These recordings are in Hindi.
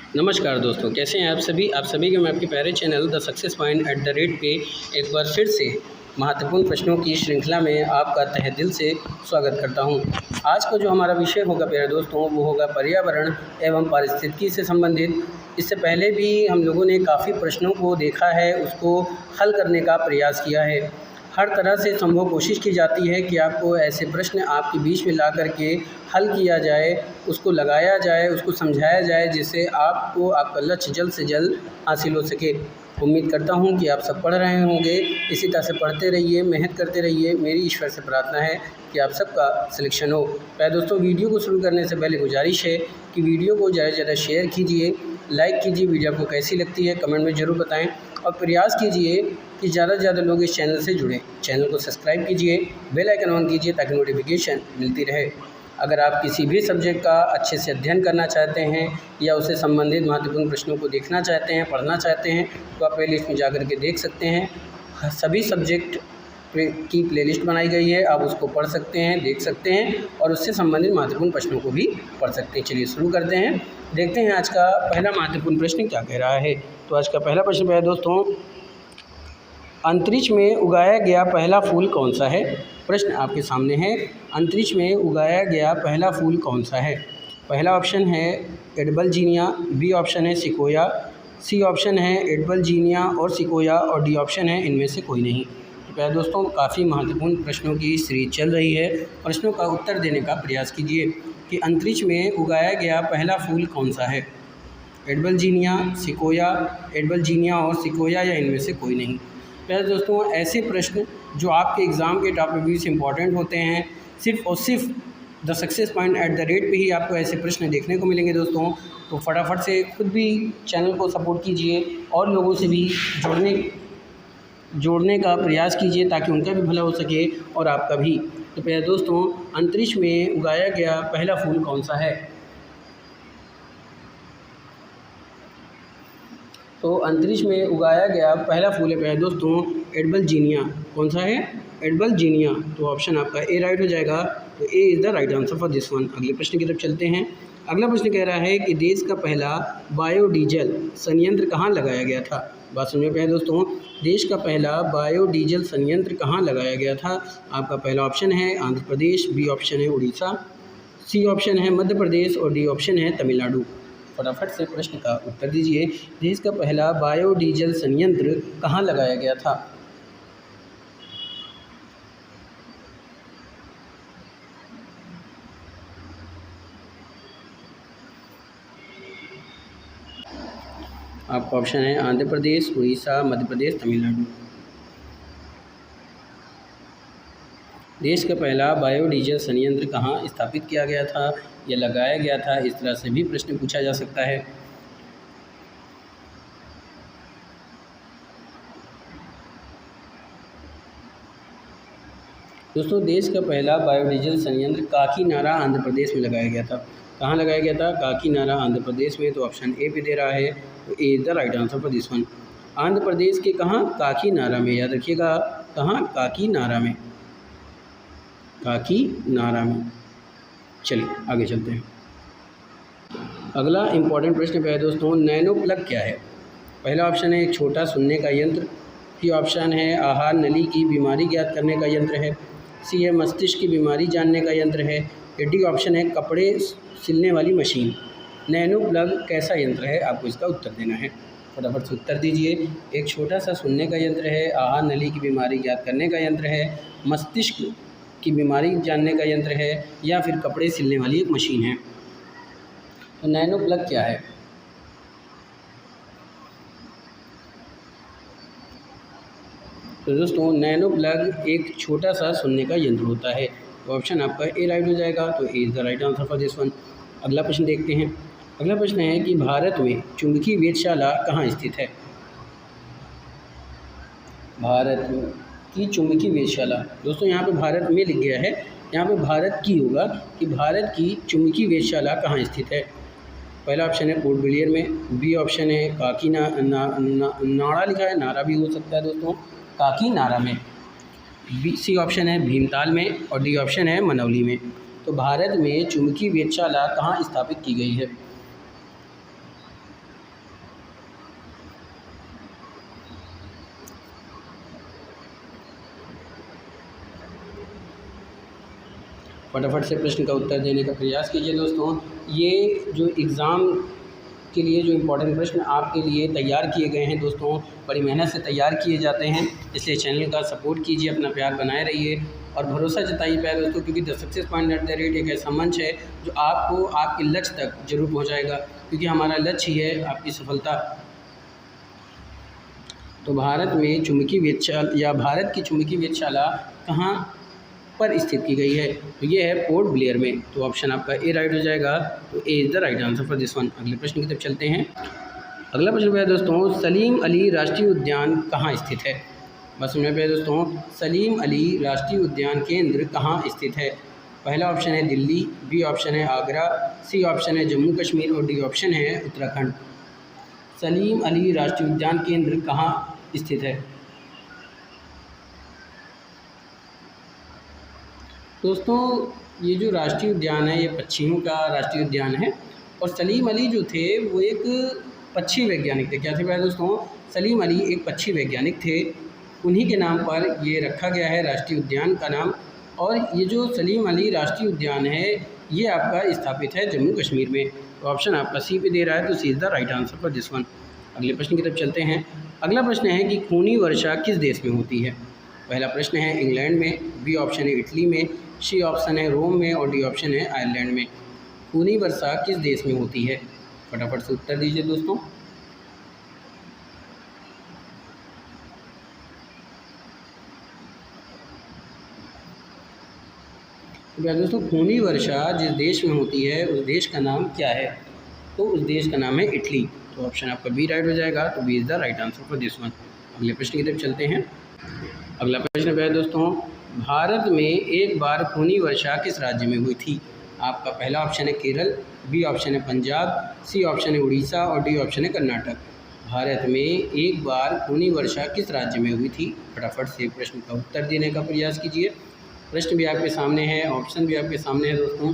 नमस्कार दोस्तों, कैसे हैं आप सभी के मैं आपके प्यारे चैनल द सक्सेस पॉइंट @ पे एक बार फिर से महत्वपूर्ण प्रश्नों की श्रृंखला में आपका तहे दिल से स्वागत करता हूं। आज का जो हमारा विषय होगा प्यारे दोस्तों, वो होगा पर्यावरण एवं पारिस्थितिकी से संबंधित। इससे पहले भी हम लोगों ने काफ़ी प्रश्नों को देखा है, उसको हल करने का प्रयास किया है। हर तरह से संभव कोशिश की जाती है कि आपको ऐसे प्रश्न आपके बीच में ला कर के हल किया जाए, उसको लगाया जाए, उसको समझाया जाए, जिससे आपको आपका लक्ष्य जल्द से जल्द हासिल हो सके। उम्मीद करता हूं कि आप सब पढ़ रहे होंगे। इसी तरह से पढ़ते रहिए, मेहनत करते रहिए। मेरी ईश्वर से प्रार्थना है कि आप सबका सिलेक्शन हो। प्यारे दोस्तों, वीडियो को शुरू करने से पहले गुजारिश है कि वीडियो को ज़्यादा से ज़्यादा शेयर कीजिए, लाइक कीजिए। वीडियो आपको कैसी लगती है कमेंट में ज़रूर बताएं और प्रयास कीजिए कि ज़्यादा से ज़्यादा लोग इस चैनल से जुड़ें। चैनल को सब्सक्राइब कीजिए, बेल आइकन ऑन कीजिए ताकि नोटिफिकेशन मिलती रहे। अगर आप किसी भी सब्जेक्ट का अच्छे से अध्ययन करना चाहते हैं या उससे संबंधित महत्वपूर्ण प्रश्नों को देखना चाहते हैं, पढ़ना चाहते हैं, तो आप प्लेलिस्ट में जाकर के देख सकते हैं। सभी सब्जेक्ट की प्लेलिस्ट बनाई गई है, आप उसको पढ़ सकते हैं, देख सकते हैं और उससे संबंधित महत्वपूर्ण प्रश्नों को भी पढ़ सकते हैं। चलिए शुरू करते हैं, देखते हैं आज का पहला महत्वपूर्ण प्रश्न क्या कह रहा है। तो आज का पहला प्रश्न है दोस्तों, अंतरिक्ष में उगाया गया पहला फूल कौन सा है। प्रश्न आपके सामने है, अंतरिक्ष में उगाया गया पहला फूल कौन सा है। पहला ऑप्शन है एडबलजीनिया, बी ऑप्शन है सिकोया, सी ऑप्शन है एडबलजीनिया और सिकोया और डी ऑप्शन है इनमें से कोई नहीं। तो प्यारे दोस्तों, काफ़ी महत्वपूर्ण प्रश्नों की सीरीज चल रही है। प्रश्नों का उत्तर देने का प्रयास कीजिए कि अंतरिक्ष में उगाया गया पहला फूल कौन सा है। एडबलजीनिया, सिकोया, एडबलजीनिया और सिकोया या इनमें से कोई नहीं। प्यारे दोस्तों, ऐसे प्रश्न जो आपके एग्ज़ाम के टॉपिक भी से इम्पॉर्टेंट होते हैं, सिर्फ़ और सिर्फ द सक्सेस पॉइंट @ पे ही आपको ऐसे प्रश्न देखने को मिलेंगे दोस्तों। तो फटाफट से खुद भी चैनल को सपोर्ट कीजिए और लोगों से भी जोड़ने का प्रयास कीजिए ताकि उनका भी भला हो सके और आपका भी। तो प्यारे दोस्तों, अंतरिक्ष में उगाया गया पहला फूल कौन सा है। तो अंतरिक्ष में उगाया गया पहला फूल है प्यारे दोस्तों एडबलजीनिया। कौन सा है? एडबलजीनिया। तो ऑप्शन आपका ए राइट हो जाएगा। तो A is the right answer for this one. अगले प्रश्न की तरफ चलते हैं। अगला प्रश्न कह रहा है कि देश का पहला बायोडीजल संयंत्र कहाँ लगाया गया था। बात समझ प्यारे दोस्तों, देश का पहला बायोडीजल संयंत्र कहाँ लगाया गया था। आपका पहला ऑप्शन है आंध्र प्रदेश, बी ऑप्शन है उड़ीसा, सी ऑप्शन है मध्य प्रदेश और डी ऑप्शन है तमिलनाडु। फटाफट से प्रश्न का उत्तर दीजिए। देश का पहला बायोडीजल संयंत्र कहाँ लगाया गया था। आपका ऑप्शन है आंध्र प्रदेश, उड़ीसा, मध्य प्रदेश, तमिलनाडु। देश का पहला बायोडीजल संयंत्र कहाँ स्थापित किया गया था या लगाया गया था, इस तरह से भी प्रश्न पूछा जा सकता है। दोस्तों, देश का पहला बायोडीजल संयंत्र काकीनाडा आंध्र प्रदेश में लगाया गया था। कहाँ लगाया गया था? काकीनाडा आंध्र प्रदेश में। तो ऑप्शन ए पे दे रहा है। तो A is the right answer for this one. Andhra Pradesh के कहाँ? काकीनाडा में। याद रखिएगा, कहाँ? काकीनाडा में, काकीनाडा में। चलिए आगे चलते हैं। अगला इम्पॉर्टेंट प्रश्न है दोस्तों, नैनो प्लग क्या है। पहला ऑप्शन है एक छोटा सुनने का यंत्र, बी ऑप्शन है आहार नली की बीमारी ज्ञात करने का यंत्र है, सी है मस्तिष्क की बीमारी जानने का यंत्र है, या डी ऑप्शन है कपड़े सिलने वाली मशीन। नैनो प्लग कैसा यंत्र है, आपको इसका उत्तर देना है। फटाफट से उत्तर दीजिए। एक छोटा सा सुनने का यंत्र है, आहार नली की बीमारी ज्ञात करने का यंत्र है, मस्तिष्क की बीमारी जानने का यंत्र है, या फिर कपड़े सिलने वाली एक मशीन है। तो नैनो प्लग क्या है? तो दोस्तों, नैनो प्लग एक छोटा सा सुनने का यंत्र होता है। तो ऑप्शन आपका ए राइट हो जाएगा। तो A is the right answer for this one. अगला प्रश्न देखते हैं। अगला प्रश्न है कि भारत में चुंबकीय वेधशाला कहाँ स्थित है। भारत की चुंबकीय वेधशाला। दोस्तों, यहाँ पे भारत में लिख गया है, यहाँ पे भारत की होगा कि भारत की चुंबकीय वेधशाला कहाँ स्थित है। पहला ऑप्शन है पोर्ट ब्लेयर में, बी ऑप्शन है नाड़ा लिखा है, नारा भी हो सकता है दोस्तों, काकीनाडा में, बी सी ऑप्शन है भीमताल में और डी ऑप्शन है मनौली में। तो भारत में चुंबकीय वेधशाला कहाँ स्थापित की गई है। फटाफट से प्रश्न का उत्तर देने का प्रयास कीजिए दोस्तों। ये जो एग्ज़ाम के लिए जो इम्पोर्टेंट प्रश्न आपके लिए तैयार किए गए हैं दोस्तों, बड़ी मेहनत से तैयार किए जाते हैं, इसलिए चैनल का सपोर्ट कीजिए, अपना प्यार बनाए रहिए और भरोसा जताइए प्यार दोस्तों, क्योंकि द सक्सेस पॉइंट @ एक ऐसा मंच है जो आपको आपके लक्ष्य तक जरूर पहुंचाएगा, क्योंकि हमारा लक्ष्य ही है आपकी सफलता। तो भारत में चुंबकीय वेधशाला या भारत की चुंबकीय वेधशाला कहाँ पर स्थित की गई है? तो ये है पोर्ट ब्लेयर में। तो ऑप्शन आपका ए राइट हो जाएगा। तो A is the right answer for this one. अगले प्रश्न की तरफ चलते हैं। अगला प्रश्न है दोस्तों, सलीम अली राष्ट्रीय उद्यान कहाँ स्थित है? बस सुनिए पे दोस्तों, सलीम अली राष्ट्रीय उद्यान केंद्र कहाँ स्थित है? पहला ऑप्शन है दिल्ली, बी ऑप्शन है आगरा, सी ऑप्शन है जम्मू कश्मीर और डी ऑप्शन है उत्तराखंड। सलीम अली राष्ट्रीय उद्यान केंद्र कहाँ स्थित है? दोस्तों ये जो राष्ट्रीय उद्यान है ये पक्षियों का राष्ट्रीय उद्यान है, और सलीम अली जो थे वो एक पक्षी वैज्ञानिक थे। क्या थे भाई दोस्तों? सलीम अली एक पक्षी वैज्ञानिक थे, उन्हीं के नाम पर ये रखा गया है राष्ट्रीय उद्यान का नाम। और ये जो सलीम अली राष्ट्रीय उद्यान है ये आपका स्थापित है जम्मू कश्मीर में। तो ऑप्शन आपका सी पे दे रहा है, तो C is the right answer for this one. अगले प्रश्न की तरफ चलते हैं। अगला प्रश्न है कि खूनी वर्षा किस देश में होती है? पहला प्रश्न है इंग्लैंड में, बी ऑप्शन है इटली में, सी ऑप्शन है रोम में और डी ऑप्शन है आयरलैंड में। खूनी वर्षा किस देश में होती है? फटाफट से उत्तर दीजिए दोस्तों। दोस्तों खूनी वर्षा जिस देश में होती है उस देश का नाम क्या है? तो उस देश का नाम है इटली। तो ऑप्शन आपका बी राइट हो जाएगा। तो B is the right answer for this one. अगले प्रश्न की तरफ चलते हैं। अगला प्रश्न है दोस्तों, भारत में एक बार खूनी वर्षा किस राज्य में हुई थी? आपका पहला ऑप्शन है केरल, बी ऑप्शन है पंजाब, सी ऑप्शन है उड़ीसा और डी ऑप्शन है कर्नाटक। भारत में एक बार खूनी वर्षा किस राज्य में हुई थी? फटाफट से प्रश्न का उत्तर देने का प्रयास कीजिए। प्रश्न भी आपके सामने है, ऑप्शन भी आपके सामने है दोस्तों।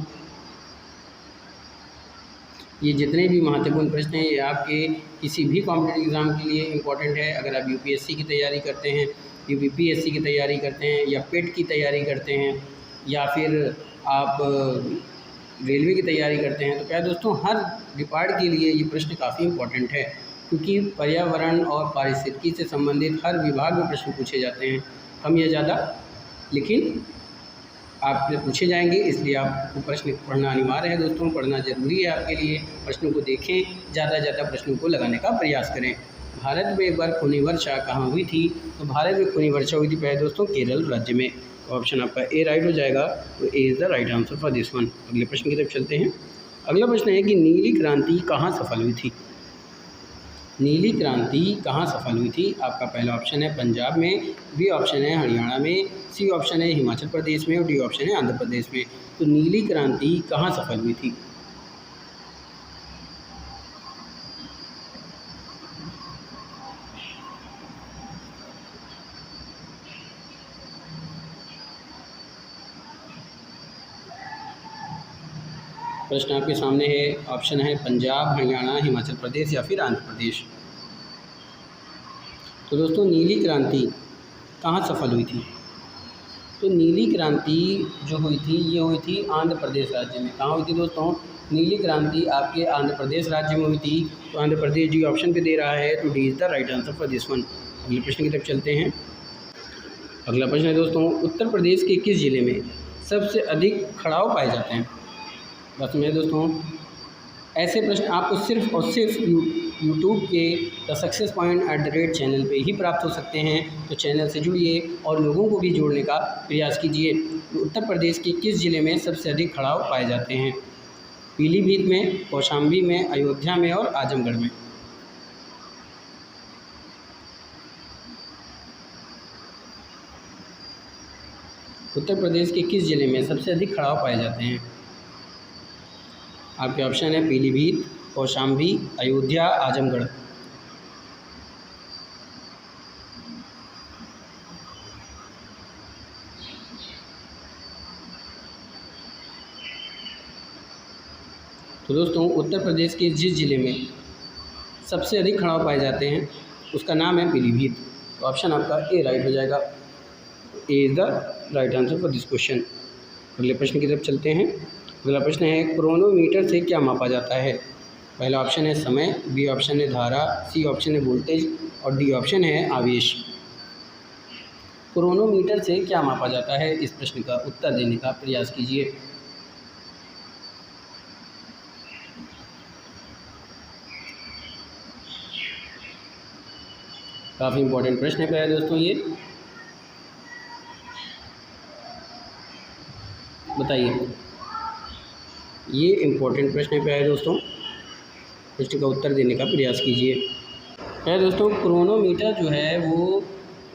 ये जितने भी महत्वपूर्ण प्रश्न हैं ये आपके किसी भी कॉम्पिटिटिव एग्ज़ाम के लिए इम्पॉर्टेंट है। अगर आप यूपीएससी की तैयारी करते हैं, यूपीएससी की तैयारी करते हैं, या पेट की तैयारी करते हैं, या फिर आप रेलवे की तैयारी करते हैं, तो क्या दोस्तों हर डिपार्ट के लिए ये प्रश्न काफ़ी इम्पोर्टेंट है, क्योंकि पर्यावरण और पारिस्थितिकी से संबंधित हर विभाग में प्रश्न पूछे जाते हैं, कम या ज़्यादा, लेकिन आपसे पूछे जाएंगे, इसलिए आपको प्रश्न पढ़ना अनिवार्य है दोस्तों, पढ़ना ज़रूरी है आपके लिए। प्रश्नों को देखें, ज़्यादा से ज़्यादा प्रश्नों को लगाने का प्रयास करें। भारत में एक बार खूनी वर्षा कहाँ हुई थी? तो भारत में खूनी वर्षा हुई थी पहले दोस्तों केरल राज्य में। ऑप्शन आपका ए राइट हो जाएगा। तो A is the right answer for this one. अगले प्रश्न की तरफ चलते हैं। अगला प्रश्न है कि नीली क्रांति कहाँ सफल हुई थी? नीली क्रांति कहाँ सफल हुई थी? आपका पहला ऑप्शन है पंजाब में, बी ऑप्शन है हरियाणा में, सी ऑप्शन है हिमाचल प्रदेश में और डी ऑप्शन है आंध्र प्रदेश में। तो नीली क्रांति कहाँ सफल हुई थी? प्रश्न आपके सामने है, ऑप्शन है पंजाब, हरियाणा, हिमाचल प्रदेश या फिर आंध्र प्रदेश। तो दोस्तों नीली क्रांति कहाँ सफल हुई थी? तो नीली क्रांति जो हुई थी ये हुई थी आंध्र प्रदेश राज्य में। कहाँ हुई थी दोस्तों? नीली क्रांति आपके आंध्र प्रदेश राज्य में हुई थी। तो आंध्र प्रदेश डी ऑप्शन पे दे रहा है, तो D is the right answer for this one. अगले प्रश्न की तरफ चलते हैं। अगला प्रश्न है दोस्तों, उत्तर प्रदेश के किस जिले में सबसे अधिक खड़ाव पाए जाते हैं? बस मेरे दोस्तों ऐसे प्रश्न आपको सिर्फ और सिर्फ यूट्यूब के द सक्सेस पॉइंट @ चैनल पे ही प्राप्त हो सकते हैं। तो चैनल से जुड़िए और लोगों को भी जोड़ने का प्रयास कीजिए। तो उत्तर प्रदेश के किस ज़िले में सबसे अधिक खड़ाव पाए जाते हैं? पीलीभीत में, कौशाम्बी में, अयोध्या में और आजमगढ़ में। उत्तर प्रदेश के किस ज़िले में सबसे अधिक खड़ाव पाए जाते हैं? आपके ऑप्शन है पीलीभीत, कौशाम्बी, अयोध्या, आजमगढ़। तो दोस्तों उत्तर प्रदेश के जिस ज़िले में सबसे अधिक खड़ाव पाए जाते हैं उसका नाम है पीलीभीत। तो ऑप्शन आपका ए राइट हो जाएगा। ए is the right answer for this question. अगले प्रश्न की तरफ चलते हैं। अगला प्रश्न है क्रोनोमीटर से क्या मापा जाता है? पहला ऑप्शन है समय, बी ऑप्शन है धारा, सी ऑप्शन है वोल्टेज और डी ऑप्शन है आवेश। क्रोनोमीटर से क्या मापा जाता है? इस प्रश्न का उत्तर देने का प्रयास कीजिए। काफ़ी इंपॉर्टेंट प्रश्न है प्यारे दोस्तों, ये बताइए। ये इम्पोर्टेंट प्रश्न है प्यारे दोस्तों, प्रश्न का उत्तर देने का प्रयास कीजिए। प्यारे दोस्तों, क्रोनोमीटर जो है वो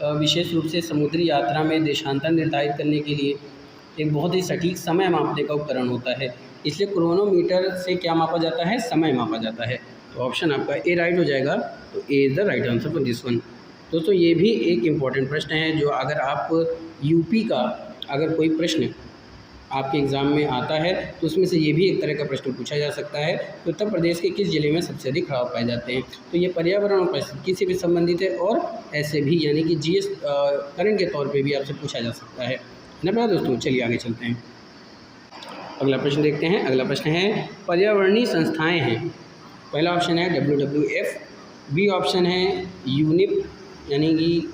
विशेष रूप से समुद्री यात्रा में देशांतर निर्धारित करने के लिए एक बहुत ही सटीक समय मापने का उपकरण होता है। इसलिए क्रोनोमीटर से क्या मापा जाता है? समय मापा जाता है। तो ऑप्शन आपका ए राइट हो जाएगा। तो A is the right answer for this one. दोस्तों, ये भी एक इम्पॉर्टेंट प्रश्न है जो अगर आप यूपी का अगर कोई प्रश्न आपके एग्ज़ाम में आता है तो उसमें से ये भी एक तरह का प्रश्न पूछा जा सकता है कि उत्तर प्रदेश के किस ज़िले में सबसे अधिक खड़ाव पाए जाते हैं। तो ये पर्यावरण और परिस्थिति से भी संबंधित है और ऐसे भी यानी कि जीएस करंट के तौर पे भी आपसे पूछा जा सकता है ना प्यारे दोस्तों। चलिए आगे चलते हैं, अगला प्रश्न देखते हैं। अगला प्रश्न है पर्यावरणीय संस्थाएँ हैं। पहला ऑप्शन है WWF, बी ऑप्शन है यूनिप यानी कि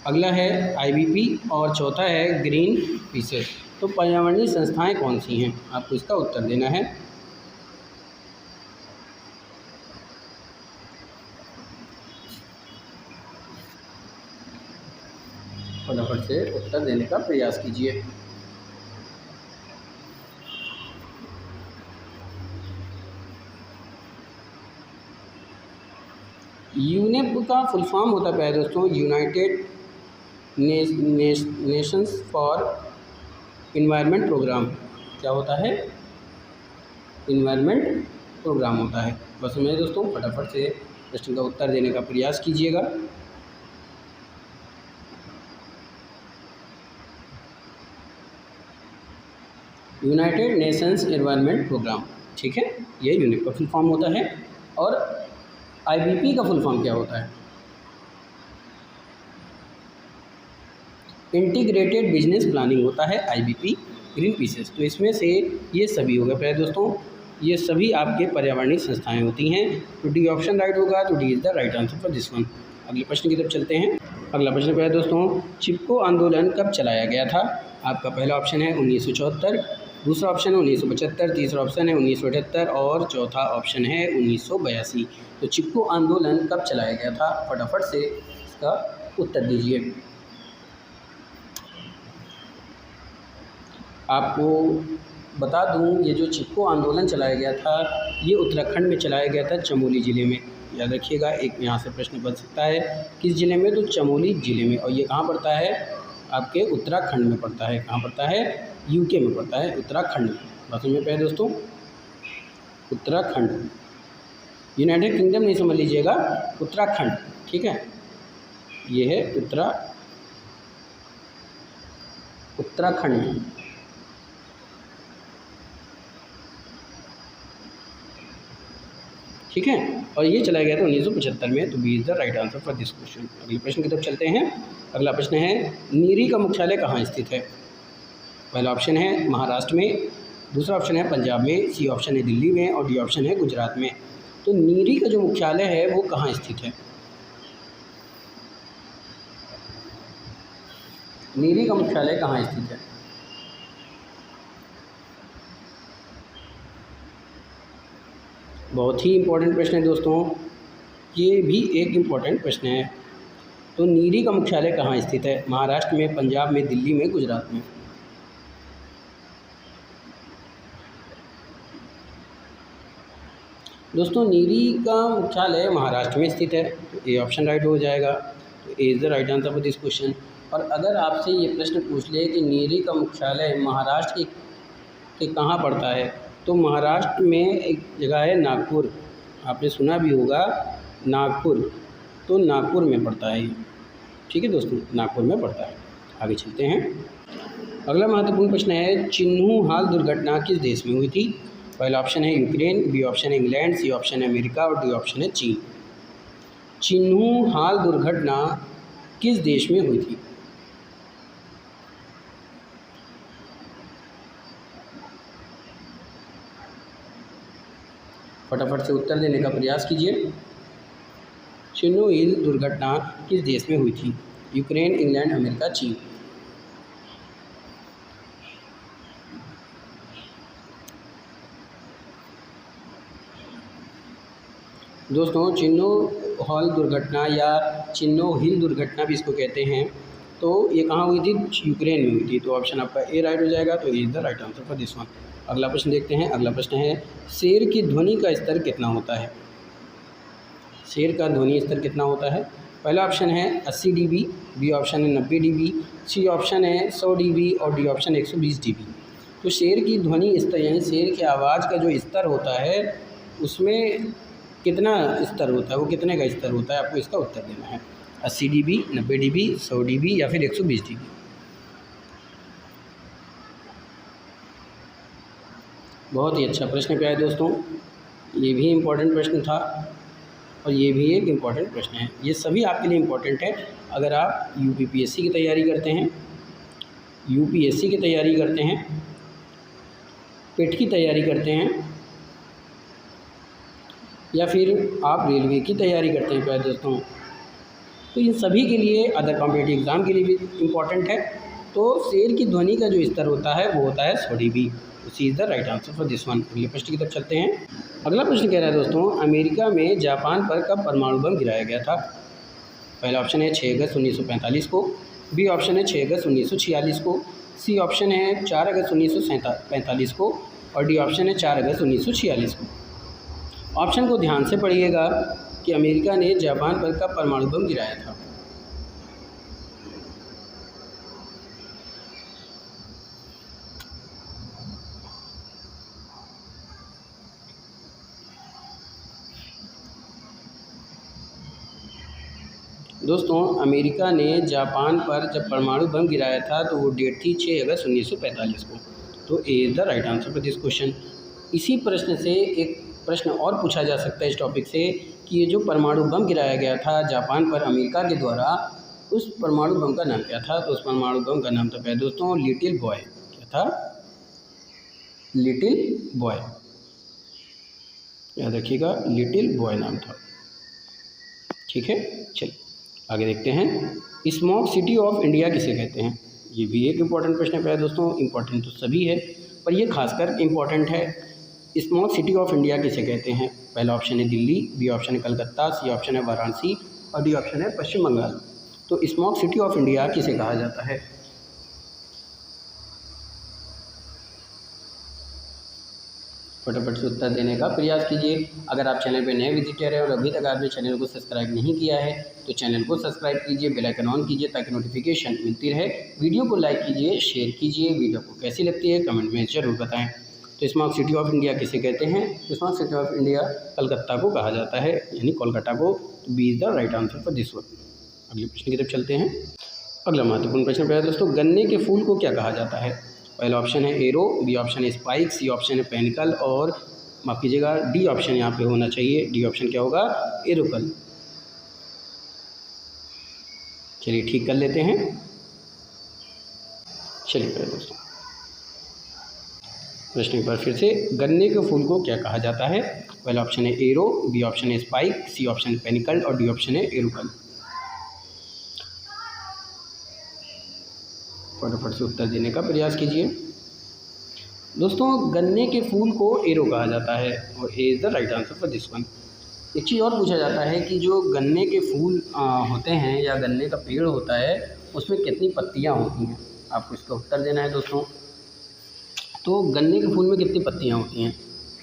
अगला है IBP और चौथा है ग्रीन पीसेस। तो पर्यावरणीय संस्थाएं कौन सी हैं? आपको इसका उत्तर देना है। फटाफट से उत्तर देने का प्रयास कीजिए। यूनेप का फुल फॉर्म होता है दोस्तों united nations for environment programme. क्या होता है? इन्वायरमेंट प्रोग्राम होता है। बस मेरे दोस्तों फटाफट से प्रश्न का उत्तर देने का प्रयास कीजिएगा। यूनाइटेड नेशंस एनवायरनमेंट प्रोग्राम, ठीक है, ये यूनिट का फुल फॉर्म होता है। और IBP का फुल फॉर्म क्या होता है? इंटीग्रेटेड बिजनेस प्लानिंग होता है IBP ग्रीन पीसेस। तो इसमें से ये सभी होगा प्यारे दोस्तों, ये सभी आपके पर्यावरणीय संस्थाएं होती हैं। तो डी ऑप्शन राइट होगा। तो D is the right answer for this one. अगले प्रश्न की तरफ चलते हैं। अगला प्रश्न प्यारे दोस्तों, चिपको आंदोलन कब चलाया गया था? आपका पहला ऑप्शन है 1974, दूसरा ऑप्शन है 1975, तीसरा ऑप्शन है 1978 और चौथा ऑप्शन है 1982। तो चिपको आंदोलन कब चलाया गया था? फटाफट से इसका उत्तर दीजिए। आपको बता दूं, ये जो चिपको आंदोलन चलाया गया था ये उत्तराखंड में चलाया गया था, चमोली ज़िले में। याद रखिएगा, एक यहाँ से प्रश्न बन सकता है किस ज़िले में? तो चमोली ज़िले में। और ये कहाँ पड़ता है? आपके उत्तराखंड में पड़ता है। कहाँ पड़ता है? UK में पड़ता है, उत्तराखंड में। बात में पे दोस्तों, उत्तराखंड, यूनाइटेड किंगडम नहीं समझ लीजिएगा, उत्तराखंड, ठीक है। ये है उत्तराखंड। ठीक है, और ये चलाया गया था 1975 में। तो B is the right answer for this question. अगले प्रश्न की तरफ चलते हैं। अगला प्रश्न है नीरी का मुख्यालय कहाँ स्थित है? पहला ऑप्शन है महाराष्ट्र में, दूसरा ऑप्शन है पंजाब में, सी ऑप्शन है दिल्ली में और डी ऑप्शन है गुजरात में। तो नीरी का जो मुख्यालय है वो कहाँ स्थित है? नीरी का मुख्यालय कहाँ स्थित है? बहुत ही इम्पोर्टेंट प्रश्न है दोस्तों, ये भी एक इम्पोर्टेंट प्रश्न है। तो नीरी का मुख्यालय कहाँ स्थित है? महाराष्ट्र में, पंजाब में, दिल्ली में, गुजरात में। दोस्तों, नीरी का मुख्यालय महाराष्ट्र में स्थित है। तो ए ऑप्शन राइट हो जाएगा। तो A is the right answer for this question. और अगर आपसे ये प्रश्न पूछ ले कि नीरी का मुख्यालय महाराष्ट्र के कहाँ पड़ता है, तो महाराष्ट्र में एक जगह है नागपुर, आपने सुना भी होगा नागपुर। तो नागपुर में पड़ता है ये, ठीक है दोस्तों, नागपुर में पड़ता है। आगे चलते हैं। अगला महत्वपूर्ण प्रश्न है चिन्हू हाल दुर्घटना किस देश में हुई थी? पहला ऑप्शन है यूक्रेन, बी ऑप्शन है इंग्लैंड, सी ऑप्शन है अमेरिका और डी ऑप्शन है चीन। चिन्हू हाल दुर्घटना किस देश में हुई थी? फटाफट से उत्तर देने का प्रयास कीजिए। चेरनोबिल दुर्घटना किस देश में हुई थी? यूक्रेन, इंग्लैंड, अमेरिका, चीन। दोस्तों, चेरनोबिल दुर्घटना या चेरनोबिल दुर्घटना भी इसको कहते हैं, तो ये कहाँ हुई थी? यूक्रेन में हुई थी। तो ऑप्शन आपका ए राइट हो जाएगा। तो is the right answer for this one. अगला प्रश्न देखते हैं। अगला प्रश्न है, शेर की ध्वनि का स्तर कितना होता है? शेर का ध्वनि स्तर कितना होता है? पहला ऑप्शन है 80 dB, बी ऑप्शन है 90 dB, सी ऑप्शन है 100 dB और डी ऑप्शन 120 dB। तो शेर की ध्वनि स्तर यानी शेर की आवाज़ का जो स्तर होता है उसमें कितना स्तर होता है, वो कितने का स्तर होता है, आपको इसका उत्तर देना है। 80 dB, 90 dB, 100 dB या फिर 120 dB। बहुत ही अच्छा प्रश्न पे आए दोस्तों, ये भी इम्पोर्टेंट प्रश्न था और ये भी एक इम्पॉर्टेंट प्रश्न है। ये सभी आपके लिए इम्पोर्टेंट है अगर आप यूपीपीएससी की तैयारी करते हैं, यूपीएससी की तैयारी करते हैं, पेट की तैयारी करते हैं या फिर आप रेलवे की तैयारी करते हैं प्यारे दोस्तों। तो इन सभी के लिए, अदर कॉम्पिटिटिव एग्ज़ाम के लिए भी इम्पॉर्टेंट है। तो शेर की ध्वनि का जो स्तर होता है वो होता है 100 dB। C is the right answer for this one. अगले प्रश्न की तरफ चलते हैं। अगला प्रश्न कह रहा है दोस्तों, अमेरिका में जापान पर कब परमाणु बम गिराया गया था? पहला ऑप्शन है 6 अगस्त 1945 को, बी ऑप्शन है 6 अगस्त 1946 को, सी ऑप्शन है 4 अगस्त 1945 को और डी ऑप्शन है 4 अगस्त 1946 को। ऑप्शन को ध्यान से पढ़िएगा कि अमेरिका ने जापान पर कब परमाणु बम गिराया था। दोस्तों, अमेरिका ने जापान पर जब परमाणु बम गिराया था तो वो डेट थी 6 अगस्त 1945 को। तो A is the right answer for this question. इसी प्रश्न से एक प्रश्न और पूछा जा सकता है इस टॉपिक से कि ये जो परमाणु बम गिराया गया था जापान पर अमेरिका के द्वारा, उस परमाणु बम का नाम क्या था? तो उस परमाणु बम का नाम था दोस्तों लिटिल बॉय। क्या था? Little boy. याद रखिएगा, लिटिल बॉय नाम था। ठीक है, चलिए आगे देखते हैं। स्मोक सिटी ऑफ इंडिया किसे कहते हैं? ये भी एक इम्पॉर्टेंट प्रश्न है दोस्तों। इम्पॉर्टेंट तो सभी है पर ये खासकर इम्पॉर्टेंट है। स्मोक सिटी ऑफ इंडिया किसे कहते हैं? पहला ऑप्शन है दिल्ली, बी ऑप्शन है कलकत्ता, सी ऑप्शन है वाराणसी और डी ऑप्शन है पश्चिम बंगाल। तो स्मोक सिटी ऑफ इंडिया किसे कहा जाता है? फटाफट से उत्तर देने का प्रयास कीजिए। अगर आप चैनल पर नए विजिटर हैं और अभी तक आपने चैनल को सब्सक्राइब नहीं किया है तो चैनल को सब्सक्राइब कीजिए, बेल आइकन ऑन कीजिए ताकि नोटिफिकेशन मिलती रहे। वीडियो को लाइक कीजिए, शेयर कीजिए। वीडियो को कैसी लगती है कमेंट में ज़रूर बताएं। तो स्मॉक सिटी ऑफ इंडिया किसे कहते हैं? Smoke city of India Calcutta को कहा जाता है, यानी कोलकाता को। तो B is the right answer for this one. अगले प्रश्न की तरफ चलते हैं। अगला महत्वपूर्ण प्रश्न है दोस्तों, गन्ने के फूल को क्या कहा जाता है? पहला ऑप्शन है एरो, बी ऑप्शन है स्पाइक, सी ऑप्शन है पेनिकल और माफ़ कीजिएगा डी ऑप्शन यहाँ पे होना चाहिए। डी ऑप्शन क्या होगा? एरोकल। चलिए ठीक कर लेते हैं। चलिए दोस्तों, प्रश्न एक बार फिर से, गन्ने के फूल को क्या कहा जाता है? पहला ऑप्शन है एरो, बी ऑप्शन है स्पाइक, सी ऑप्शन है पेनिकल और डी ऑप्शन है एरोकल। फटाफट से उत्तर देने का प्रयास कीजिए। दोस्तों, गन्ने के फूल को एरो कहा जाता है और ए is the right answer for this one. एक चीज़ और पूछा जाता है कि जो गन्ने के फूल होते हैं या गन्ने का पेड़ होता है उसमें कितनी पत्तियां होती हैं? आपको इसका उत्तर देना है दोस्तों। तो गन्ने के फूल में कितनी पत्तियां होती हैं,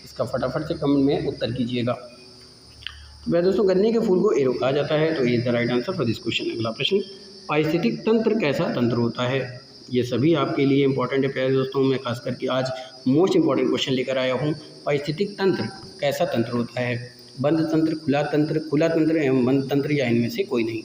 इसका फटाफट से कमेंट में उत्तर कीजिएगा। तो वह दोस्तों, गन्ने के फूल को एरो कहा जाता है। तो ये is the right answer for this question. अगला प्रश्न, पारिस्थितिक तंत्र कैसा तंत्र होता है? ये सभी आपके लिए इंपॉर्टेंट है प्यारे दोस्तों। मैं खास करके आज मोस्ट इंपॉर्टेंट क्वेश्चन लेकर आया हूँ। पारिस्थितिक तंत्र कैसा तंत्र होता है? बंद तंत्र, खुला तंत्र एवं बंद तंत्र या इनमें से कोई नहीं।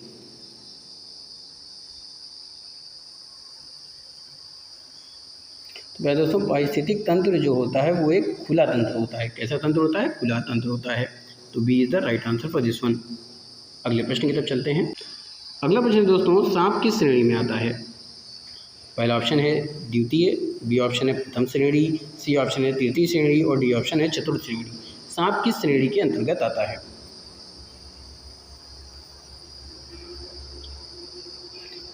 तो प्यारे दोस्तों, पारिस्थितिक तंत्र जो होता है वो एक खुला तंत्र होता है। कैसा तंत्र होता है? खुला तंत्र होता है। तो B is the right answer for this one. अगले प्रश्न की तरफ चलते हैं। अगला प्रश्न दोस्तों, सांप किस श्रेणी में आता है? पहला ऑप्शन है द्वितीय, बी ऑप्शन है प्रथम श्रेणी, सी ऑप्शन है तृतीय श्रेणी और डी ऑप्शन है चतुर्थ श्रेणी। सांप किस श्रेणी के अंतर्गत आता है?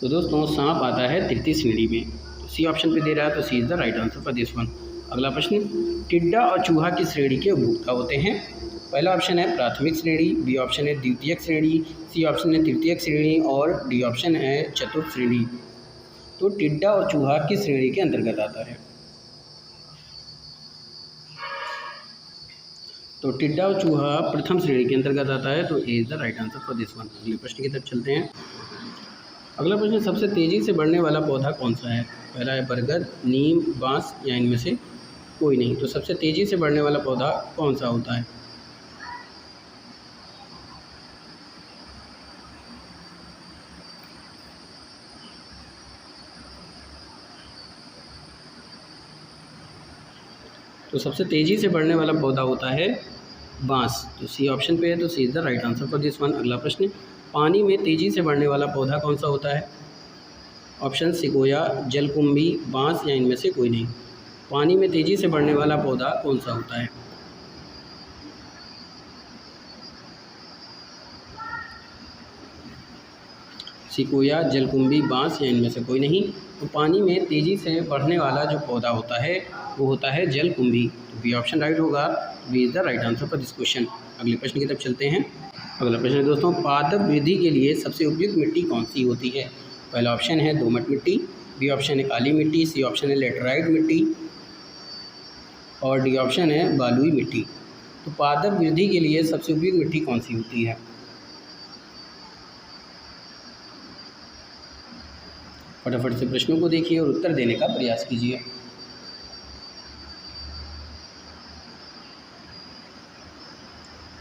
तो दोस्तों सांप आता है तृतीय श्रेणी में। तो सी ऑप्शन पे दे रहा है, तो C is the right answer for this one. अगला प्रश्न, टिड्डा और चूहा किस श्रेणी के उपभोक्ता होते हैं? पहला ऑप्शन है प्राथमिक श्रेणी, बी ऑप्शन है द्वितीयक श्रेणी, सी ऑप्शन है तृतीयक श्रेणी और डी ऑप्शन है चतुर्थ श्रेणी। तो टिड्डा और चूहा किस श्रेणी के अंतर्गत आता है? तो टिड्डा और चूहा प्रथम श्रेणी के अंतर्गत आता है, तो A is the right answer for this one. अगले प्रश्न की तरफ चलते हैं। अगला प्रश्न, सबसे तेज़ी से बढ़ने वाला पौधा कौन सा है? पहला है बरगद, नीम, बांस या इनमें से कोई नहीं। तो सबसे तेज़ी से बढ़ने वाला पौधा कौन सा होता है? तो सबसे तेज़ी से बढ़ने वाला पौधा होता है बांस। तो सी ऑप्शन पे है, तो C is the right answer for this one. अगला प्रश्न, पानी में तेज़ी से बढ़ने वाला पौधा कौन सा होता है? ऑप्शन सिकोया, जलकुंभी, बांस या इनमें से कोई नहीं। पानी में तेज़ी से बढ़ने वाला पौधा कौन सा होता है? सिकोया, जलकुंभी, बांस या इनमें से कोई नहीं। तो पानी में तेज़ी से बढ़ने वाला जो पौधा होता है वो होता है जलकुंभी। तो बी ऑप्शन राइट होगा, B is the right answer for this question. अगले प्रश्न की तरफ चलते हैं। अगला प्रश्न है दोस्तों, पादप वृद्धि के लिए सबसे उपयुक्त मिट्टी कौन सी होती है? पहला ऑप्शन है दोमट मिट्टी, बी ऑप्शन है काली मिट्टी, सी ऑप्शन है लेटराइट मिट्टी और डी ऑप्शन है बालुई मिट्टी। तो पादप वृद्धि के लिए सबसे उपयुक्त मिट्टी कौन सी होती है? फटाफट से प्रश्नों को देखिए और उत्तर देने का प्रयास कीजिए।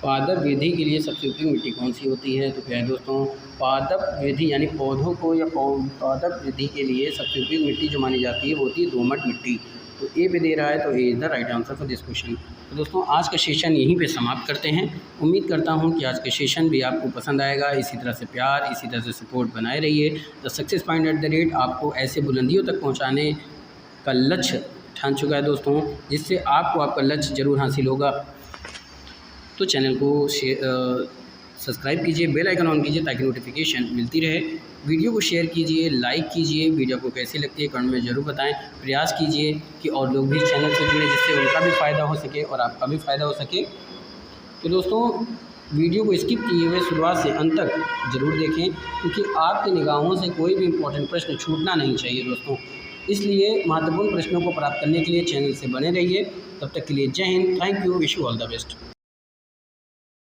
पादप वृद्धि के लिए सबसे उपयुक्त मिट्टी कौन सी होती है? तो क्या है दोस्तों, पादप वृद्धि यानी पौधों को या पादप वृद्धि के लिए सबसे उपयुक्त मिट्टी जो मानी जाती है वो होती है दोमट मिट्टी। तो ए पे दे रहा है, तो A is the right answer for this question. तो दोस्तों आज का सेशन यहीं पे समाप्त करते हैं। उम्मीद करता हूं कि आज का सेशन भी आपको पसंद आएगा। इसी तरह से प्यार, इसी तरह से सपोर्ट बनाए रहिए। The success point at the rate आपको ऐसे बुलंदियों तक पहुँचाने का लक्ष्य ठान चुका है दोस्तों, जिससे आपको आपका लक्ष्य ज़रूर हासिल होगा। तो चैनल को सब्सक्राइब कीजिए, बेल आइकन ऑन कीजिए ताकि नोटिफिकेशन मिलती रहे। वीडियो को शेयर कीजिए, लाइक कीजिए। वीडियो को कैसी लगती है कमेंट में ज़रूर बताएं। प्रयास कीजिए कि और लोग भी चैनल से जुड़ें, जिससे उनका भी फ़ायदा हो सके और आपका भी फ़ायदा हो सके। तो दोस्तों वीडियो को स्किप किए हुए शुरुआत से अंत तक ज़रूर देखें, क्योंकि आपकी निगाहों से कोई भी इम्पोर्टेंट प्रश्न छूटना नहीं चाहिए दोस्तों। इसलिए महत्वपूर्ण प्रश्नों को प्राप्त करने के लिए चैनल से बने रहिए। तब तक के लिए जय Hind, thank you, wish you all the best.